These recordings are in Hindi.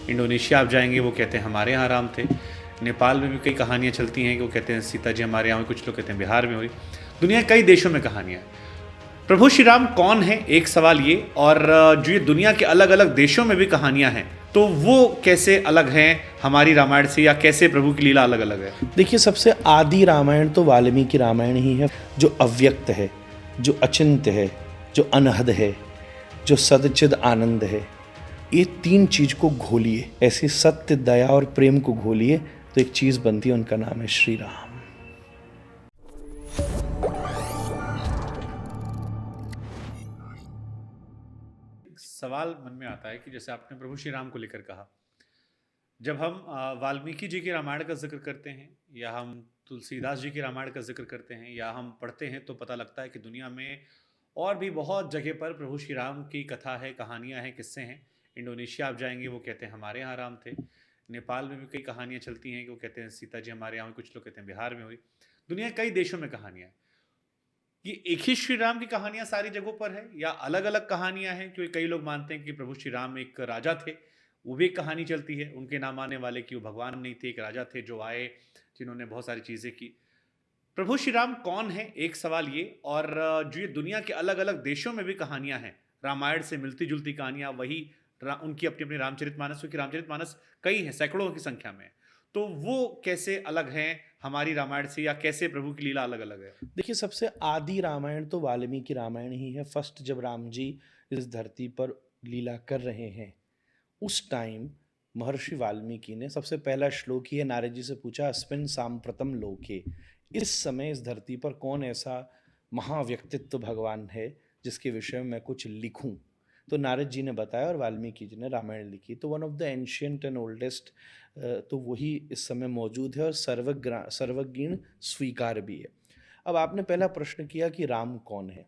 इंडोनेशिया आप जाएंगे वो कहते हैं हमारे यहाँ राम थे। नेपाल में भी कई कहानियाँ चलती हैं कि वो कहते हैं सीता जी हमारे यहाँ हुई, कुछ लोग कहते हैं बिहार में हुई। दुनिया के कई देशों में कहानियाँ हैं। प्रभु श्री राम कौन है, एक सवाल ये, और जो ये दुनिया के अलग अलग देशों में भी कहानियां हैं तो वो कैसे अलग हैं हमारी रामायण से, या कैसे प्रभु की लीला अलग अलग है? देखिए, सबसे आदि रामायण तो वाल्मीकि रामायण ही है, जो अव्यक्त है, जो अचिंत्य है, जो अनहद है, जो सदचिद आनंद है। ये तीन चीज को घोलिए, ऐसी सत्य, दया और प्रेम को घोलिए तो एक चीज बनती है, उनका नाम है श्री राम। सवाल मन में आता है कि जैसे आपने प्रभु श्री राम को लेकर कहा, जब हम वाल्मीकि जी की रामायण का जिक्र करते हैं, या हम तुलसीदास जी की रामायण का जिक्र करते हैं, या हम पढ़ते हैं, तो पता लगता है कि दुनिया में और भी बहुत जगह पर प्रभु श्री राम की कथा है, कहानियाँ हैं, किस्से हैं। इंडोनेशिया आप जाएंगे वो कहते हैं हमारे यहाँ राम थे। नेपाल में भी कई कहानियाँ चलती हैं कि वो कहते हैं सीता जी हमारे यहाँ हुई, कुछ लोग कहते हैं बिहार में हुई। दुनिया के कई देशों में कहानियाँ हैं। ये एक ही श्री राम की कहानियां सारी जगहों पर है, या अलग अलग कहानियां हैं? क्योंकि कई लोग मानते हैं कि प्रभु श्री राम एक राजा थे, वो भी एक कहानी चलती है उनके नाम आने वाले कि वो भगवान नहीं थे, एक राजा थे जो आए, जिन्होंने बहुत सारी चीज़ें की। प्रभु श्री राम कौन है, एक सवाल ये, और जो ये दुनिया के अलग अलग देशों में भी कहानियां हैं, रामायण से मिलती जुलती कहानियां, वही उनकी अपनी अपनी रामचरितमानस, क्योंकि रामचरितमानस कई हैं, सैकड़ों की संख्या में, तो वो कैसे अलग हैं हमारी रामायण से, या कैसे प्रभु की लीला अलग अलग है? देखिए, सबसे आदि रामायण तो वाल्मीकि रामायण ही है। फर्स्ट जब राम जी इस धरती पर लीला कर रहे हैं, उस टाइम महर्षि वाल्मीकि ने सबसे पहला श्लोक ही है, नारद जी से पूछा, अस्मिन् सांप्रतम लोके, इस समय इस धरती पर कौन ऐसा महाव्यक्तित्व भगवान है जिसके विषय में मैं कुछ लिखूं। तो नारद जी ने बताया और वाल्मीकि जी ने रामायण लिखी। तो one of the ancient and oldest, तो वही इस समय मौजूद है और सर्वज्ञ स्वीकार भी है। अब आपने पहला प्रश्न किया कि राम कौन है।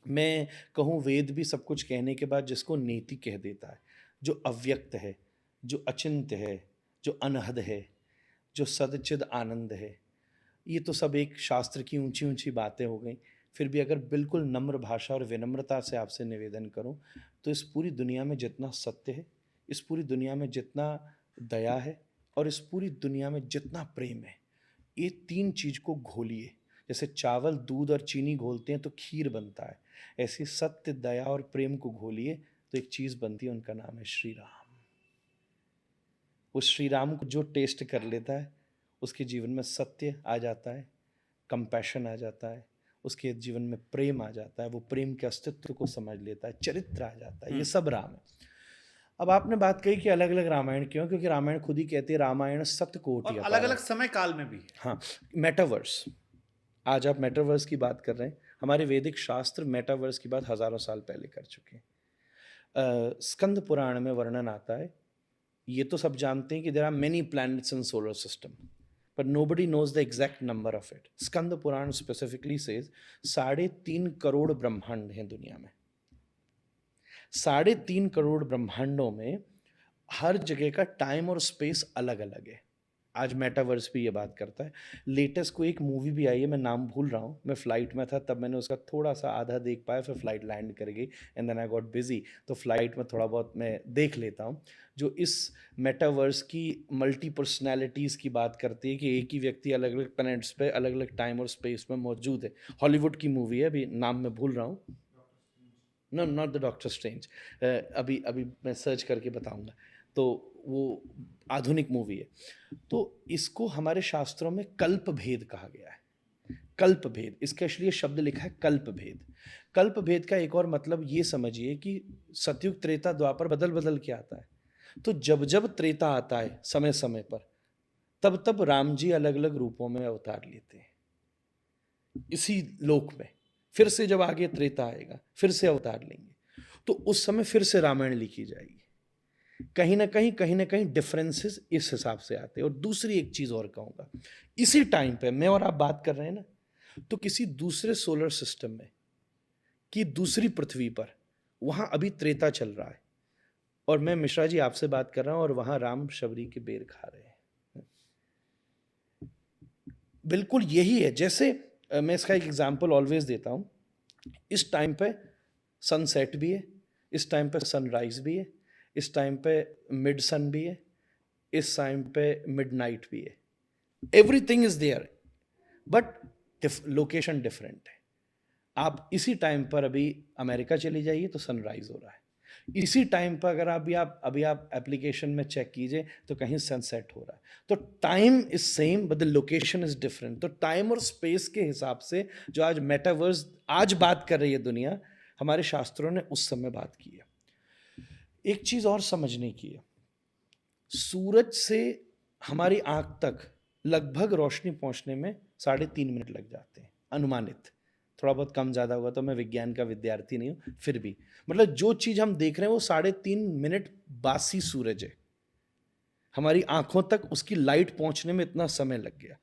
मैं कहूँ, वेद भी सब कुछ कहने के बाद जिसको नेति कह देता है, जो अव्यक्त है, जो अचिंत्य है, जो अनहद है, जो सदचिद आनंद है, ये तो सब एक शास्त्र की ऊंची ऊंची बातें हो गई। फिर भी अगर बिल्कुल नम्र भाषा और विनम्रता से आपसे निवेदन करूं, तो इस पूरी दुनिया में जितना सत्य है, इस पूरी दुनिया में जितना दया है, और इस पूरी दुनिया में जितना प्रेम है, ये तीन चीज को घोलिए। जैसे चावल, दूध और चीनी घोलते हैं तो खीर बनता है, ऐसी सत्य, दया और प्रेम को घोलिए तो एक चीज बनती है, उनका नाम है श्री राम। उस श्री राम को जो टेस्ट कर लेता है, उसके जीवन में सत्य आ जाता है, कंपैशन आ जाता है, उसके जीवन में प्रेम आ जाता है, वो प्रेम के अस्तित्व को समझ लेता है, चरित्र आ जाता है। ये सब राम है। अब आपने बात कही कि अलग अलग रामायण क्यों, क्योंकि रामायण खुद ही कहती है, रामायण सतकोटि और अपार। अलग अलग समय काल में भी है। हाँ, मेटावर्स, आज आप मेटावर्स की बात कर रहे हैं, हमारे वैदिक शास्त्र मेटावर्स की बात हजारों साल पहले कर चुके हैं। स्कंद पुराण में वर्णन आता है, ये तो सब जानते हैं कि there are many planets in solar system, but nobody knows the exact number of it. Skanda Purana specifically says 3.5 crore ब्रह्मांड हैं दुनिया में। 3.5 करोड़ ब्रह्मांडों में हर जगह का टाइम और स्पेस अलग अलग है। आज मेटावर्स भी ये बात करता है। लेटेस्ट को एक मूवी भी आई है, मैं नाम भूल रहा हूँ, मैं फ्लाइट में था तब मैंने उसका थोड़ा सा आधा देख पाया, फिर फ्लाइट लैंड कर गई and then I got busy. तो फ्लाइट में थोड़ा बहुत मैं देख लेता हूँ, जो इस मेटावर्स की मल्टी पर्सनैलिटीज़ की बात करती है कि एक ही व्यक्ति अलग अलग प्लैनेट्स पे अलग अलग टाइम और स्पेस में मौजूद है। हॉलीवुड की मूवी है, अभी नाम मैं भूल रहा हूँ। No, not the doctor strange, अभी अभी मैं सर्च करके बताऊंगा। तो वो आधुनिक मूवी है। तो इसको हमारे शास्त्रों में कल्प भेद कहा गया है। कल्प भेद, इसका इसलिए शब्द लिखा है कल्प भेद। कल्प भेद का एक और मतलब ये समझिए कि सतयुग, त्रेता, द्वापर बदल बदल के आता है। तो जब जब त्रेता आता है समय समय पर, तब तब राम जी अलग अलग रूपों में अवतार लेते हैं इसी लोक में। फिर से जब आगे त्रेता आएगा, फिर से अवतार लेंगे, तो उस समय फिर से रामायण लिखी जाएगी। कहीं ना कहीं डिफरेंसेस इस हिसाब से आते हैं। और दूसरी एक चीज और कहूंगा, इसी टाइम पे मैं और आप बात कर रहे हैं ना, तो किसी दूसरे सोलर सिस्टम में कि दूसरी पृथ्वी पर, वहां अभी त्रेता चल रहा है, और मैं मिश्रा जी आपसे बात कर रहा हूं, और वहां राम शबरी के बेर खा रहे हैं। बिल्कुल यही है। जैसे मैं इसका एक एग्जाम्पल ऑलवेज देता हूं, इस टाइम पे सनसेट भी है, इस टाइम पे सनराइज भी है, इस टाइम पे मिड सन भी है, इस टाइम पे मिड नाइट भी है, everything is there, but location different है। आप इसी टाइम पर अभी अमेरिका चली जाइए तो सनराइज हो रहा है, इसी टाइम पर अगर अभी आप एप्लीकेशन में चेक कीजिए तो कहीं सनसेट हो रहा है। तो time is same but the location is different. तो टाइम और स्पेस के हिसाब से जो आज मेटावर्स आज बात कर रही है दुनिया, हमारे शास्त्रों ने उस समय बात की है। एक चीज और समझने की है, सूरज से हमारी आंख तक लगभग रोशनी पहुंचने में 3.5 मिनट लग जाते हैं अनुमानित, थोड़ा बहुत कम ज़्यादा होगा तो मैं विज्ञान का विद्यार्थी नहीं हूँ, फिर भी मतलब जो चीज़ हम देख रहे हैं वो 3.5 मिनट बासी सूरज है, हमारी आंखों तक उसकी लाइट पहुंचने में इतना समय लग गया।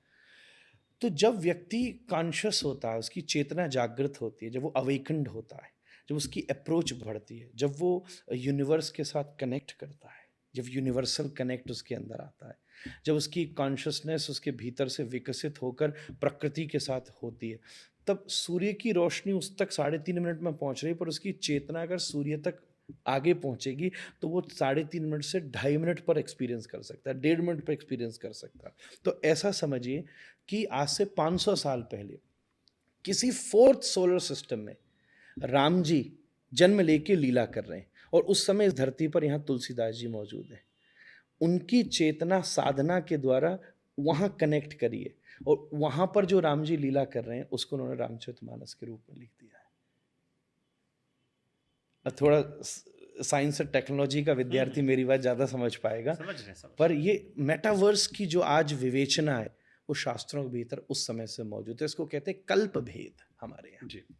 तो जब व्यक्ति कॉन्शियस होता है, उसकी चेतना जागृत होती है, जब वो अवेकन्ड होता है, जब उसकी अप्रोच बढ़ती है, जब वो यूनिवर्स के साथ कनेक्ट करता है, जब यूनिवर्सल कनेक्ट उसके अंदर आता है, जब उसकी कॉन्शियसनेस उसके भीतर से विकसित होकर प्रकृति के साथ होती है, तब सूर्य की रोशनी उस तक 3.5 मिनट में पहुंच रही है, पर उसकी चेतना अगर सूर्य तक आगे पहुंचेगी तो वो 3.5 मिनट से 2.5 मिनट पर एक्सपीरियंस कर सकता है, 1.5 मिनट पर एक्सपीरियंस कर सकता है। तो ऐसा समझिए कि आज से 500 साल पहले किसी फोर्थ सोलर सिस्टम में राम जी जन्म लेके लीला कर रहे हैं, और उस समय इस धरती पर यहाँ तुलसीदास जी मौजूद हैं। उनकी चेतना साधना के द्वारा वहाँ कनेक्ट करिए, और वहाँ पर जो राम जी लीला कर रहे हैं उसको उन्होंने रामचरितमानस के रूप में लिख दिया है। अब थोड़ा साइंस और टेक्नोलॉजी का विद्यार्थी मेरी बात ज़्यादा समझ पाएगा, पर ये मेटावर्स की जो आज विवेचना है वो शास्त्रों के भीतर उस समय से मौजूद है। इसको कहते हैं कल्प भेद हमारे यहाँ। जी।